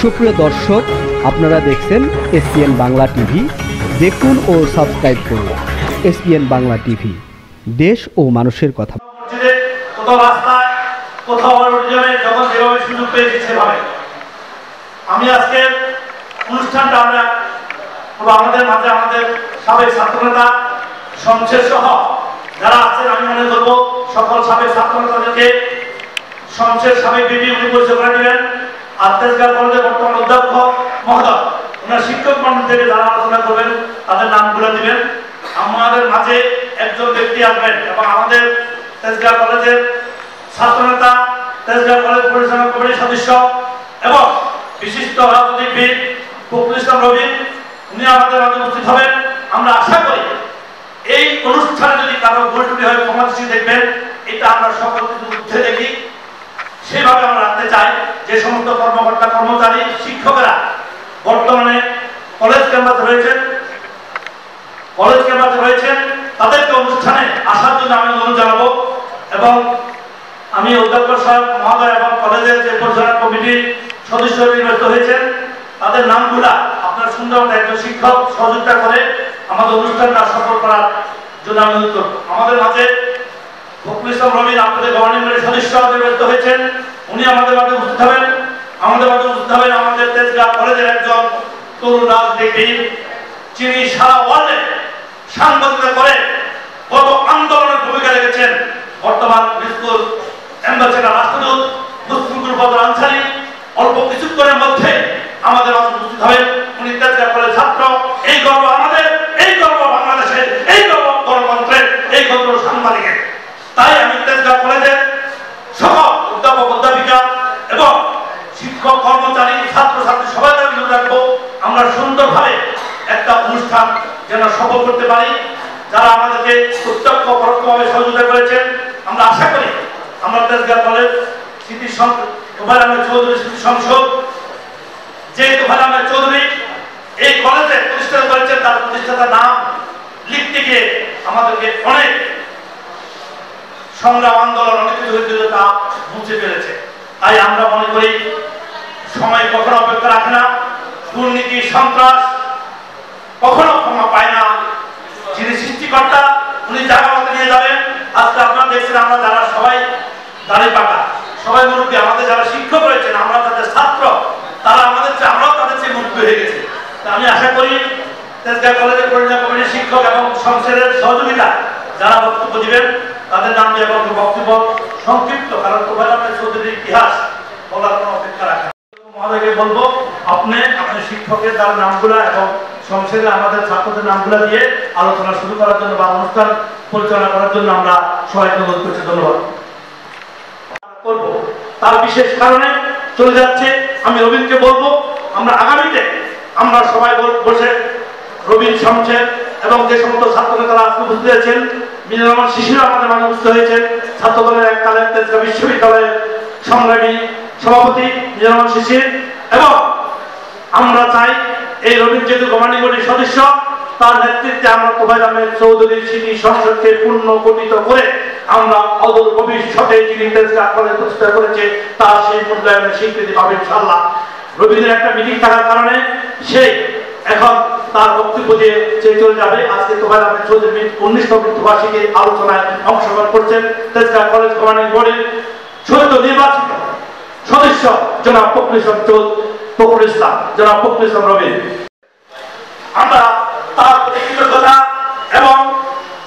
সুপ্রিয় দর্শক, আপনারা দেখছেন এসপিএন বাংলা টিভি। দেখুন ও সাবস্ক্রাইব করুন এসপিএন বাংলা টিভি, দেশ ও মানুষের কথা। কোথাও রাস্তায়, কোথাও যখন যেভাবে সুযোগ পেয়েছি সেভাবে আমি আজকে অনুষ্ঠানটা আমরা আমাদের মাঝে আমাদের সাবেক ছাত্রনেতা শমশের সহ যারা আছেন, আমি মনে করবো সকল সাবেক ছাত্রনেতাদেরকে শমশের সাবেক বিপি উনি পরিচয় করে দিবেন। আর তেজগাঁও কলেজের বর্তমান অধ্যক্ষ মহোদয়, ওনার শিক্ষক মন্ডল থেকে যারা আলোচনা করবেন তাদের নামগুলো দিবেন। আমাদের মাঝে একজন ব্যক্তি আসবেন এবং আমাদের তেজগাঁও কলেজের ছাত্রনেতা, তেজগাঁও কলেজ পরিচালনা কমিটির সদস্য এবং বিশিষ্ট রাজনীতিবিদ ফখরুল ইসলাম রবিন, উনি আমাদের মাঝে উপস্থিত হবেন। আমরা আশা করি এই অনুষ্ঠানে যদি কারো ভুল ত্রুটি হয় ক্ষমা দৃষ্টি দেখবেন, এটা আমরা সকল কিছু উঠে দেখি সেভাবে আমরা রাখতে চাই। যে সমস্ত কর্মকর্তা কর্মচারী শিক্ষকেরা বর্তমানে কলেজ ক্যাম্পাসে রয়েছেন তাদেরকে অনুষ্ঠানে আসার জন্য আমি অনুরোধ জানাবো। এবং আমি অধ্যক্ষ সাহেব মহোদয় এবং কলেজের যে পরিচালনা কমিটির সদস্য নির্বাচিত হয়েছেন তাদের নামগুলা আপনার সুন্দর একজন শিক্ষক সহযোগিতা করে আমাদের অনুষ্ঠানটা সফল করার জন্য আমি অনুরোধ করব। আমাদের মাঝে ফখরুল ইসলাম রবিন আপনাদের গভর্নিং বডির সদস্য নির্বাচিত হয়েছেন, উনি আমাদের মাঝে উপস্থিত হবেন। আমাদের তেজগাঁও কলেজের একজন তরুণ রাজনীতিবিদ, যিনি সারা ওয়ার্ল্ডে সাংবাদিকতা করে কত আন্দোলনের ভূমিকা রেখেছেন। বর্তমান স্কুল অ্যাম্বাসেডর রাষ্ট্রদূত মুস্তাফিজুর বদর আনসারী অল্প কিছুক্ষণের মধ্যে আমাদের মাঝে উপস্থিত হবেন। উনি তেজগাঁও কলেজের ছাত্র। এই গর্ব আমাদের, এই গর্ব বাংলাদেশের, এই গর্ব গণতন্ত্রের, এই গর্ব সাংবাদিকের। তাই আমি তেজগাঁও কলেজের সকল অধ্যাপক অধ্যাপিকা এবং শিক্ষক কর্মচারী ছাত্রছাত্রী সবাইকে অনুরোধ রাখবো আমরা সুন্দরভাবে একটা অনুষ্ঠান যেন সফল করতে পারি। যারা আমাদেরকে প্রত্যক্ষ পরোক্ষভাবে সহযোগিতা করেছেন, আমরা আশা করি আমরা তেজগাঁও কলেজ স্মৃতি তোফায়েল আহমেদ চৌধুরী স্মৃতি সংসদ, যে তোফায়েল আহমেদ চৌধুরী এই কলেজে প্রতিষ্ঠা করেছেন, তার প্রতিষ্ঠাতার নাম লিখতে গিয়ে আমাদেরকে অনেক সংগ্রাম আন্দোলন অনেক কিছু হয়েছিল, তা মুছে ফেলেছে। তাই আমরা মনে করি সময় কখনো অপেক্ষা রাখে না, দুর্নীতি সন্ত্রাস কখনো ক্ষমা পায় না। যিনি সৃষ্টিকর্তা উনি জায়গা মতো নিয়ে যাবেন। আজকে আপনারা দেখছেন আমরা যারা সবাই দাঁড়িয়ে পাকা, সবাই মুরব্বী, আমাদের যারা শিক্ষক রয়েছেন আমরা তাদের ছাত্র, তারা আমাদের চেয়ে, আমরাও তাদের চেয়ে মুরব্বী হয়ে গেছে। আমি আশা করি তেজগাঁও কলেজের পরিচালনা কমিটির শিক্ষক এবং সংসদের সহযোগিতা যারা বক্তব্য দিবেন তাদের নাম দিয়ে এবং বক্তব্য সংক্ষিপ্ত, কারণ তোফায়েল আহমেদ চৌধুরীর ইতিহাস বলার কোনো অপেক্ষা রাখেন। মহোদয়কে বলবো আপনি আপনার শিক্ষকের যার নামগুলা এবং সংসদে আমাদের ছাত্রদের নামগুলা দিয়ে আলোচনা শুরু করার জন্য বা অনুষ্ঠান পরিচালনা করার জন্য আমরা সবাইকে অনুরোধ করছি। ধন্যবাদ করবো তার বিশেষ কারণে চলে যাচ্ছে। আমি রবিনকে বলবো আমরা আগামীতে আমরা সবাই বসে রবিন, শমশের এবং যে সমস্ত ছাত্র নেতারা উপস্থিত হয়েছেন, মিজানুর রহমান শিশির আমাদের মাঝে উপস্থিত হয়েছেন, ছাত্রদলের এককালের তেজগাঁও বিশ্ববিদ্যালয়ের সংগ্রামী সভাপতি মিজানুর রহমান শিশির। এবং আমরা চাই এই রবিন যেহেতু গভর্নিং বডির সদস্য, তার নেতৃত্বে আমরা তোফায়েল আহমেদ চৌধুরীর স্মৃতি সংসদকে পূর্ণ গঠিত করে আমরা অদূর ভবিষ্যতে যিনি তেজগাঁও কলেজ প্রতিষ্ঠা করেছে তার সেই মূল্যায়নের স্বীকৃতি পাবে ইনশাআল্লাহ। রবিনের একটা মিটিং থাকার কারণে সেই এখন তার বক্তব্য দিয়ে চলে যাবে। আজকে তোফায়েল আহমেদ চৌধুরী 19তম মৃত্যুবার্ষিকীর আলোচনায় অংশগ্রহণ করছেন তেজগাঁও কলেজ গভর্নিং বডির সদ্য নির্বাচিত সদস্য জনাব ফখরুল ইসলাম রবিন। আমরা তার প্রতি কৃতজ্ঞতা এবং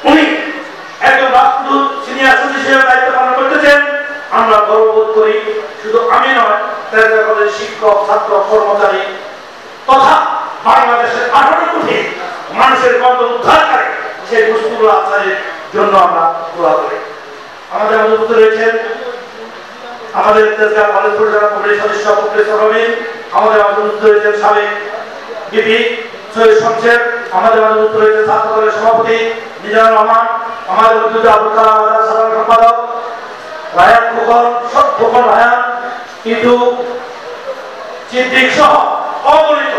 উনি একজন রাষ্ট্রদূত সিনিয়র সচিব হিসেবে দায়িত্ব পালন করতেছেন, আমরা গর্ববোধ করি। শুধু আমি নয়, তেজগাঁও কলেজের শিক্ষক, ছাত্র, কর্মচারী তথা বাংলাদেশের 18 কোটি মানুষের কণ্ঠ উদ্ধারকারী সেই মুশফিকুল আনসারীর জন্য আমরা দোয়া করি। আমাদের মধ্যে রয়েছেন আমাদের তেজগাঁও কলেজ পরিচালনা কমিটির সদস্য ফখরুল ইসলাম রবিন, আমাদের মধ্যে রয়েছেন সাবেক বিপি সৈয়দ শমশের, আমাদের মধ্যে রয়েছেন ছাত্র দলের সভাপতি মিজানুর রহমান, আমাদের মধ্যে আবুল কালাম আজাদ সাধারণ সম্পাদক, রায়ান খোকন রায়ান, কিন্তু সিদ্দিক সহ অগণিত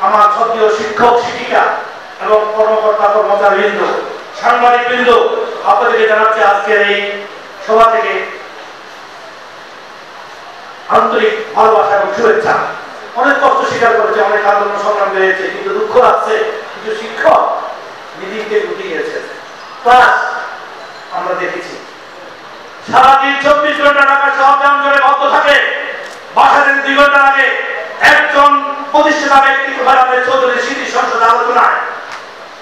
আমার সক্রিয় শিক্ষক শিক্ষিকা এবং কর্মকর্তা কর্মচারী বৃন্দ, সাংবাদিক বৃন্দ, আপনাদেরকে জানাচ্ছি আজকের এই সভা থেকে আন্তরিক ভালোবাসা এবং শুভেচ্ছা। অনেক কষ্ট স্বীকার করেছে, অনেক আন্দোলন সংগ্রাম হয়েছে, কিন্তু দুঃখ লাগছে কিছু শিক্ষক নিজেকে লুটিয়ে গেছে। ক্লাস আমরা দেখেছি সারাদিন 24 ঘন্টা ঢাকা শহর যানজটে বন্ধ থাকে। বাসা থেকে 2 ঘন্টা আগে একজন প্রতিষ্ঠাতা ব্যক্তি গোপালমের চৌধুরীর স্মৃতি সংসদ আলোচনায়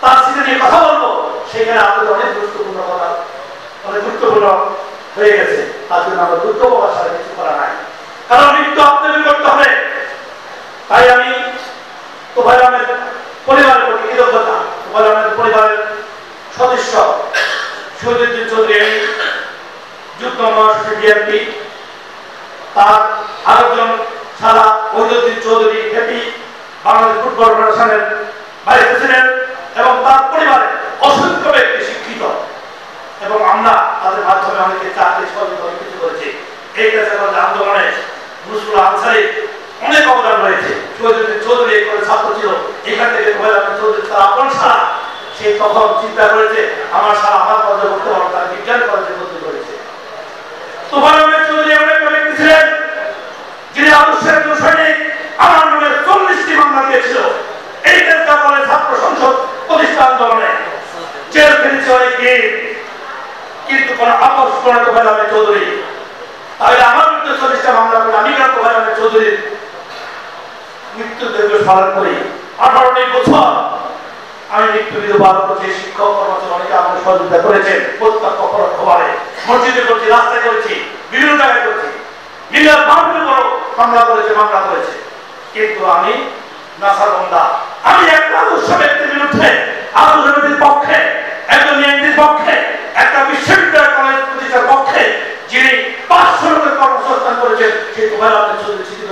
তার স্মৃতি নিয়ে কথা বলবো, সেখানে আপনাদের অনেক গুরুত্বপূর্ণ কথা, অনেক গুরুত্বপূর্ণ হয়ে গেছে। তার জন্য আমরা দুঃখ প্রকাশ ছাড়া কিছু করা নাই, কারণ মৃত্যু আপনাদের করতে হবে। তাই আমি গোপালমের পরিবারের প্রতি কৃতজ্ঞতা, গোপালমের পরিবারের সদস্য শহীদুদ্দিন চৌধুরী যুগ্ম মহাসচিব বিএনপি, তার আরেকজন সারা মহিউদ্দিন চৌধুরী খেপি বাংলাদেশ ফুটবল ফেডারেশনের ভাইস প্রেসিডেন্ট, এবং তার পরিবারের অসংখ্য ব্যক্তি শিক্ষিত, এবং আমরা তাদের মাধ্যমে অনেকে চাকরি সহযোগিতা অনেক কিছু করেছি। এই আন্দোলনে নজরুল আনসারী অনেক অবদান রয়েছে। শহীদুদ্দিন চৌধুরী করে ছাত্র ছিল, এখান থেকে চৌধুরী তার আপন সারা, সে তখন চিন্তা করেছে আমার সারা আমার পর্যায়ে করতে পারবো, তার বিজ্ঞান কলেজে ভর্তি করেছে। তোফায়েল চৌধুরী এমন একটা ব্যক্তি ছিলেন যিনি আদর্শের সৈনিক, আমার নামে 40টি মামলা দিয়েছিল। এই চেষ্টা করে ছাত্র সংসদ প্রতিষ্ঠা আন্দোলনে জেল খেটেছে অনেক দিন, কিন্তু কোন আপোষ করে তোফায়েল চৌধুরী। তাহলে আমার বিরুদ্ধে 40টা মামলা করে আমি কেন তোফায়েল চৌধুরীর মৃত্যু দিবস পালন করি? 18টি বছর আমি মৃত্যু দিবস পালন করছি। শিক্ষক কর্মচারী অনেকে আমাকে সহযোগিতা করেছেন, প্রত্যক্ষ পরোক্ষভাবে মসজিদে করছি, রাস্তায় করেছি, বিভিন্ন জায়গায় করেছি, মিডিয়ার মামলা বড় মামলা করেছে, কিন্তু আমি নাসারবন্দা। আমি একটা আদর্শ ব্যক্তির বিরুদ্ধে, আদর্শ ব্যক্তির পক্ষে, একজন ন্যায়াধীশের পক্ষে, একটা বিশ্ববিদ্যালয় কলেজ প্রতিষ্ঠার পক্ষে, যিনি 500 লোকের কর্মসংস্থান করেছেন, সেই তোফায়েল চৌধুরী স্মৃতি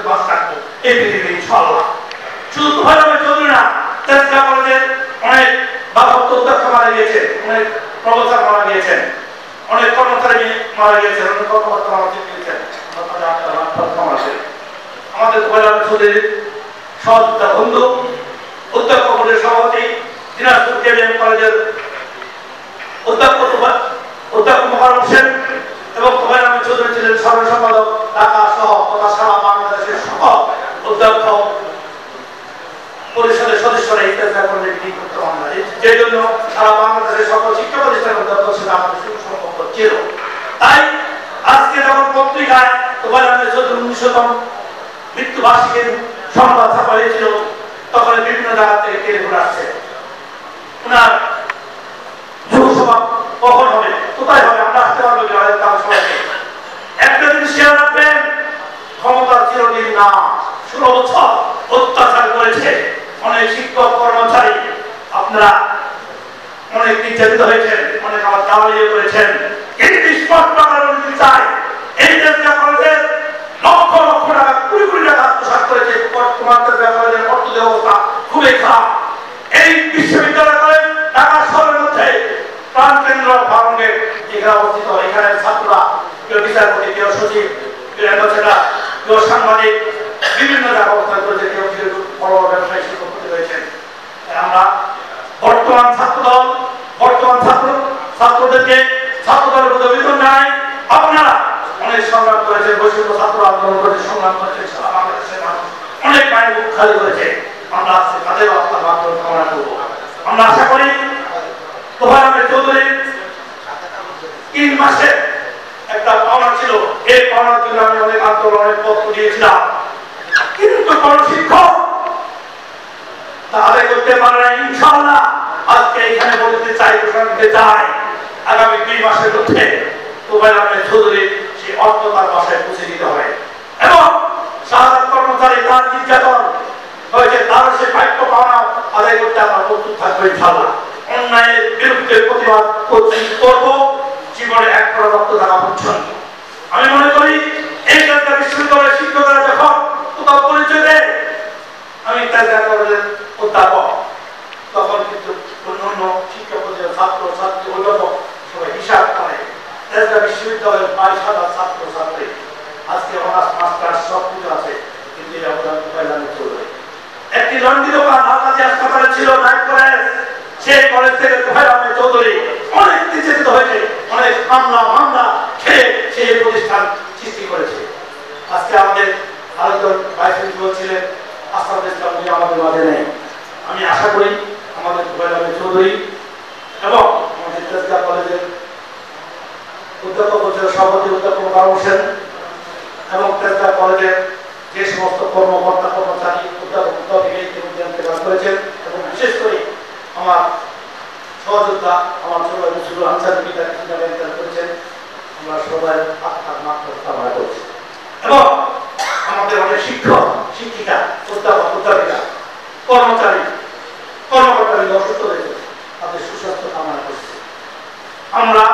বাস রাখবো এই পৃথিবীতে ইনশাআল্লাহ। শুধু তোফায়েল চৌধুরী না, চেষ্টা কলেজের অনেক ভারপ্রাপ্ত অধ্যক্ষ মারা গিয়েছেন, অনেক প্রফেসর মারা গিয়েছেন, অনেক কর্মচারী মারা গিয়েছেন, অনেক কর্মকর্তা মারা গিয়েছেন। আমাদের তোফায়েল চৌধুরীর সহযোগিতা বন্ধু, অধ্যক্ষ বোর্ডের সভাপতি, দিনাজপুর কেবিএম কলেজের অধ্যক্ষ মোকাররম হোসেন, এবং তোফায়েল চৌধুরী ছিলেন সাধারণ সম্পাদক ঢাকা সহ তথা সারা বাংলাদেশের সকল অধ্যক্ষ পরিষদের সদস্যরা এই চেষ্টা করলে মিটিং করতে আমরা, যে জন্য সারা বাংলাদেশের সকল শিক্ষা প্রতিষ্ঠানের অধ্যক্ষ সাথে আমাদের সুসম্পর্ক ছিল। তাই আজকে যখন পত্রিকায় তোফায়েল চৌধুরীর 1900তম মৃত্যুবার্ষিকীর সংবাদ ছাপা হয়েছিল, তখন বিভিন্ন জায়গা থেকে টেলিফোন আসছে, ওনার যুবসভা কখন হবে, কোথায় হবে, আমরা আসতে পারবো সবাইকে। একটা জিনিস খেয়াল রাখবেন, ক্ষমতা চিরদিন না। 16 বছর অত্যাচার করেছে অনেক শিক্ষক কর্মচারী, আপনারা অনেক নির্যাতিত হয়েছেন, অনেক আমার দাঁড়িয়ে করেছেন, কিন্তু স্পষ্ট বলতে চাই, এই চেষ্টা কলেজের লক্ষ লক্ষ টাকা, কোটি কোটি টাকা আত্মসাৎ করেছে। বর্তমান চেষ্টা কলেজের অর্থনৈতিক অবস্থা খুবই খারাপ। এই বিশ্ববিদ্যালয় কলেজ ঢাকা শহরের মধ্যে প্রাণকেন্দ্র ভারঙ্গে যেখানে অবস্থিত, এখানে ছাত্ররা কেউ বিচারপতি, কেউ সচিব, কেউ অ্যাম্বাসেডর, কেউ সাংবাদিক, বিভিন্ন জায়গায় অবস্থান করেছে, কেউ বড় বড় ব্যবসায়ী শিল্পপতি রয়েছেন। আমরা বর্তমান ছাত্রদল, বর্তমান ছাত্রদেরকে ছাত্রদলের প্রতি অভিযোগ জানাই, আপনারা অনেক সংগ্রাম করেছেন, বৈষম্য ছাত্র আন্দোলন করেছে, সংগ্রাম করেছেন, সারা বাংলাদেশের মানুষ অনেক মায়ের বুক খালি করেছে। আমরা আজকে তাদেরও আপনার মাধ্যমে কামনা করবো। আমরা আশা করি তোফায়েল চৌধুরী 3 মাসে একটা পাওনা ছিল, এই পাওনার জন্য আমি অনেক আন্দোলনের পত্র দিয়েছিলাম, কিন্তু কোন শিক্ষক তা আদায় করতে পারে না। ইনশাআল্লাহ আজকে এখানে বলতে চাই, ঘোষণা দিতে চাই, আগামী 2 মাসের মধ্যে তোফায়েল চৌধুরী সেই অর্থ তার বাসায় পৌঁছে দিতে হবে, এবং সাধারণ কর্মচারী তার নির্যাতন হয়েছে, তারও সে প্রাপ্য পাওনা আদায় করতে আমরা প্রস্তুত থাকবো ইনশাআল্লাহ। অন্যায়ের বিরুদ্ধে প্রতিবাদ করব জীবনে এক রক্ত থাকা পর্যন্ত। আমি মনে করি এই কাজটা বিশ্ববিদ্যালয়ের শিক্ষকরা যখন কোথাও পরিচয় দেয়, আমি তাদের কলেজের অধ্যাপক, তখন কিন্তু অন্য শিক্ষা প্রতিষ্ঠান ছাত্র ছাত্রী অধ্যাপক সবাই হিসাব করে। বিশ্ববিদ্যালয়ের 22,000 ছাত্র ছাত্রী, আজকে অনার্স মাস্টার্স সব কিছু আছে, কিন্তু এই অবদান তোফায়েল চৌধুরী। একটি লন্ডি দোকান ঢাকাতে হাসপাতালে ছিল, নাইট কলেজ, সেই কলেজ থেকে তোফায়েল চৌধুরী অনেক নির্যাতিত হয়েছে, অনেক মামলা খেয়ে সেই প্রতিষ্ঠান সৃষ্টি করেছে। আজকে আমাদের আরেকজন ভাইস প্রিন্সিপাল ছিলেন আসাদ ইসলাম, উনি আমাদের মাঝে নেই। আমি আশা করি আমাদের জুবাইর আহমেদ চৌধুরী এবং আমাদের তেজগাঁ কলেজের অধ্যক্ষ পরিষদের সভাপতি অধ্যক্ষ মোকাররম হোসেন এবং তেজগাঁ কলেজের যে সমস্ত কর্মকর্তা কর্মচারী অধ্যাপক কাজ করেছেন এবং বিশেষ করে আমার সহযোদ্ধা আমার ছোট মুসুল আনসারি পিতা করেছেন, আমরা সবাই আত্মার মাত্র কামনা করছি এবং আমাদের অনেক শিক্ষক শিক্ষিকা অধ্যাপক অধ্যাপিকা কর্মচারী কর্মকর্তারা অসুস্থ হয়েছে, তাদের সুস্বাস্থ্য কামনা করছি। আমরা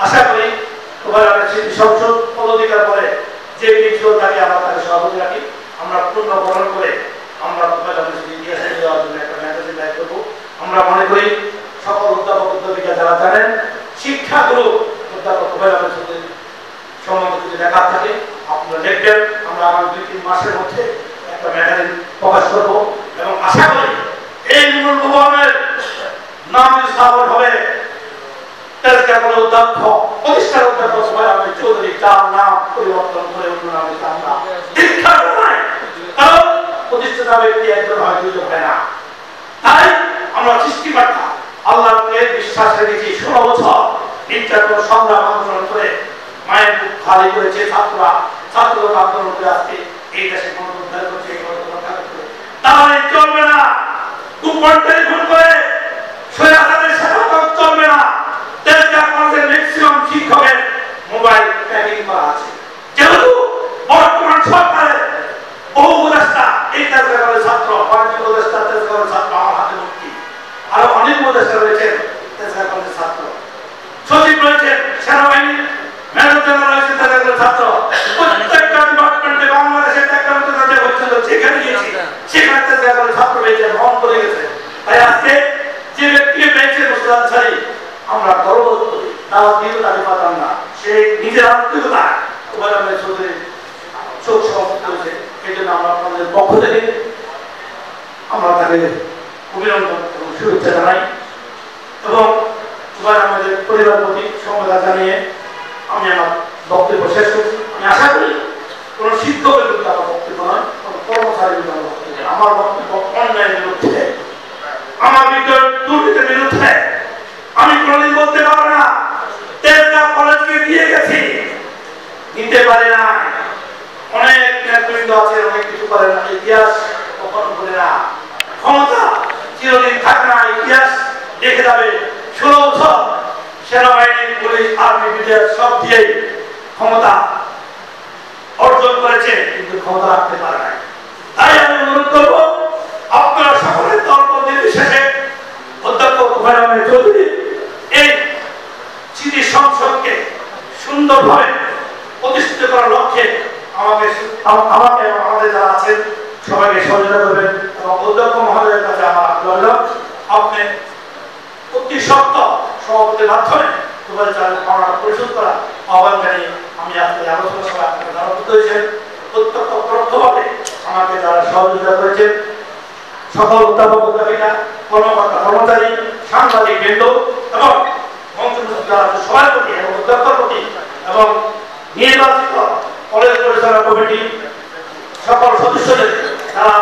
আশা করি স্মৃতি সংসদ পদাধিকার পরে যে প্রিন্সিপাল থাকে আমরা তাকে সভাপতি রাখি, আমরা পূর্ণ গ্রহণ করে আমরা ইতিহাসে দেওয়ার জন্য একটা ম্যাগাজিন দায়িত্ব করব। আমরা মনে করি সকল অধ্যাপক অধ্যাপিকা যারা জানেন শিক্ষাগুরু অধ্যাপক সম্বন্ধে যদি দেখা থাকে আপনারা দেখবেন, আমরা আগামী 2-3 মাসের মধ্যে একটা ম্যাগাজিন প্রকাশ করব এবং আশা করি এই নুরুল ভবনের নাম স্থাপন হবে তেজগাঁ কলেজের অধ্যক্ষ প্রতিষ্ঠার অধ্যক্ষ জুবাইর আহমেদ চৌধুরী, যার নাম পরিবর্তন করে অন্য নামে আমরা দীক্ষা নয়, কারণ প্রতিষ্ঠাতা ব্যক্তি একজন হয় দুজন হয় না। তাই আমরা সৃষ্টিকর্তা আল্লাহকে বিশ্বাস রেখেছি 16 বছর নির্যাতন সংগ্রাম আন্দোলন করে মায়ের বুক খালি করেছে ছাত্ররা আন্দোলন করে আজকে এই দেশে গণতন্ত্র করছে, তাহলে চলবে না। গোপন টেলিফোন করে স্বৈরাচারের সাথে চলবে না। তেজগাঁ কলেজের ম্যাক্সিমাম শিক্ষকের মোবাইল ট্র্যাকিং করা আছে, যেহেতু বর্তমান সরকারের বহু উপদেষ্টা এই তেজগাঁ কলেজের ছাত্র, বাণিজ্য উপদেষ্টা তেজগাঁ কলেজের ছাত্র আমার হাতে ভর্তি, আরো অনেক উপদেষ্টা রয়েছেন তেজগাঁ কলেজের ছাত্র, সচিব রয়েছেন সেনাবাহিনীর মেজর জেনারেল রয়েছেন তেজগাঁ কলেজের ছাত্র। প্রত্যেকটা ডিপার্টমেন্টে বাংলাদেশের টেকনোলজি হচ্ছিল, যেখানে গিয়েছি সেখানে তেজগাঁ কলেজের ছাত্র পেয়েছেন, মন করে গেছে। তাই আজকে যে ব্যক্তিকে পেয়েছে মুসলিম আনসারি আমরা গর্ববোধ করি, দাওয়াত দিয়ে তাকে পাতাম না, সে নিজের আত্মীয়তা জুবাইর আহমেদ চৌধুরী শোক সমাপ্ত করেছে। এই জন্য আমরা আপনাদের পক্ষ থেকে আমরা তাকে অভিনন্দন এবং শুভেচ্ছা জানাই এবং জুবাইর আহমেদের পরিবার প্রতি সমবেদনা জানিয়ে আমি আমার বক্তব্য শেষ করছি। আমি আশা করি কোন শিক্ষকের বিরুদ্ধে আমার বক্তব্য নয়, কোন কর্মচারীর বিরুদ্ধে আমার বক্তব্য নয়, আমার বক্তব্য অন্যায়ের বিরুদ্ধে, আমার দুর্নীতির বিরুদ্ধে। আমি কোনদিন বলতে পারবো না তেজগাঁ কলেজকে দিয়ে গেছি, নিতে পারে না, অনেক নেতৃবৃন্দ আছে অনেক কিছু করে না, ইতিহাস কখনো বলে না, ক্ষমতা চিরদিন থাকে না, ইতিহাস দেখে যাবে। 16 বছর সেনাবাহিনী পুলিশ আর্মি বিডিআর সব দিয়েই ক্ষমতা অর্জন করেছে, কিন্তু ক্ষমতা রাখতে পারে না। তাই আমি অনুরোধ করবো আপনারা সকলের তর্ক নির্বিশেষে অধ্যক্ষ জুবাইর আহমেদ চৌধুরী এই স্মৃতি সংসদকে সুন্দরভাবে প্রতিষ্ঠিত করার লক্ষ্যে আমাকে এবং আমাদের যারা আছেন সবাইকে সহযোগিতা করবেন এবং অধ্যক্ষ মহোদয়ের কাছে আমার আগ্রহ আপনি অতি সত্য সভাপতির মাধ্যমে জুবাইর চালের পাওনা পরিশোধ করা আহ্বান জানিয়ে আমি আজকে আলোচনা সভায় আপনাকে জানাবদ্ধ হয়েছেন। প্রত্যক্ষ পরোক্ষভাবে আমাকে যারা সহযোগিতা করেছেন সকল অধ্যাপক অধ্যাপিকা কর্মকর্তা কর্মচারী সাংবাদিক বৃন্দ এবং সবার প্রতি এবং অধ্যক্ষর প্রতি এবং নির্বাচিত কলেজ পরিচালনা কমিটি সকল সদস্যদের যারা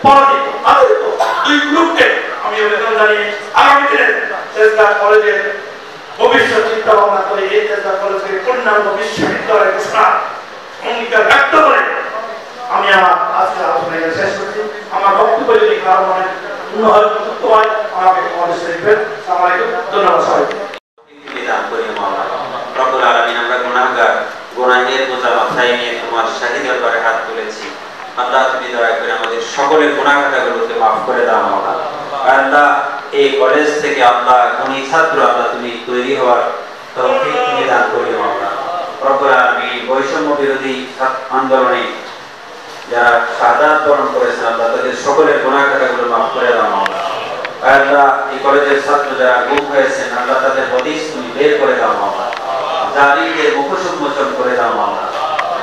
পরাজিত তাদের দুই গ্রুপকে আমি অভিনন্দন জানিয়ে আগামী দিনে তেজগাঁ কলেজের ভবিষ্যৎ চিন্তা ভাবনা করে এই তেজগাঁ কলেজকে পূর্ণাঙ্গ বিশ্ববিদ্যালয় ঘোষণার অঙ্গীকার ব্যক্ত করে আমি আমার আজকের আলোচনা শেষ করছি। আমার বক্তব্য যদি কারো মনে পূর্ণ হয় আমাকে অবশ্যই দেখবেন। আসসালামু আলাইকুম, ধন্যবাদ সবাইকে। আমরা গুনাহগার, গুনাহের বোঝা মাথায় নিয়ে তোমার শাহী দরবারে হাত তুলেছি। আল্লাহ তুমি দয়া করে আমাদের সকলের গুনাহ খাতাগুলোকে মাফ করে দাও আল্লাহ। আল্লাহ এই কলেজ থেকে আল্লাহ গুণী ছাত্র আল্লাহ তুমি তৈরি হওয়ার তৌফিক তুমি দান করিও আল্লাহ। রব্বুল আলামিন বৈষম্য বিরোধী আন্দোলনে যারা শাহাদাত বরণ করেছেন আল্লাহ তাদের সকলের গুনাহ খাতাগুলো মাফ করে দাও আল্লাহ। আল্লাহ এই কলেজের ছাত্র যারা গুম হয়েছেন আল্লাহ তাদের হদিস তুমি বের করে দাও আল্লাহ। জালিমদের মুখোশ উন্মোচন করে দাও আল্লাহ।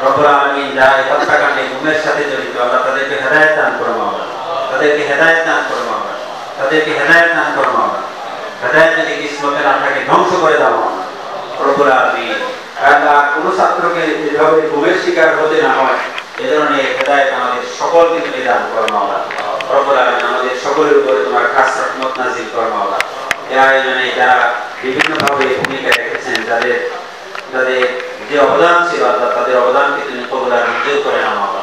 রব্বুল আলামিন যারা এই হত্যাকাণ্ডে গুমের সাথে জড়িত আল্লাহ তাদেরকে হেদায়েত দান করো আল্লাহ। তাদেরকে হেদায়েত দান করো আল্লাহ। তাদেরকে হেদায়েত দান করো আল্লাহ। হেদায়েত যদি কিসমতে না থাকে ধ্বংস করে দাও আল্লাহ। রব্বুল আলামিন আল্লাহ কোনো ছাত্রকে এভাবে ঘুমের শিকার হতে না হয় এ ধরনের হেদায়েত আমাদের সকলকে তুমি দান করো মাওলা। রব্বুল আলামিন আমাদের সকলের উপরে তোমার খাস রহমত নাযিল করো মাওলা। এই আয়োজনে যারা বিভিন্নভাবে ভূমিকা রেখেছেন, যাদের যে অবদান ছিল আল্লাহ তাদের অবদানকে তুমি কবুল আর মঞ্জুর করে নাও মাওলা।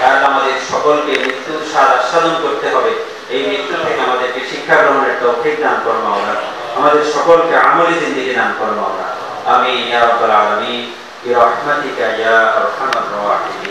আর আমাদের সকলকে মৃত্যুর স্বাদ আস্বাদন করতে হবে, এই মৃত্যু থেকে আমাদেরকে শিক্ষা গ্রহণের তৌফিক দান করো মাওলা। আমাদের সকলকে আমলি জিন্দেগি দান করো মাওলা। আমিন ইয়া রাব্বাল আলামিন বিরহমাতিকা ইয়া আরহামার রাহিমিন।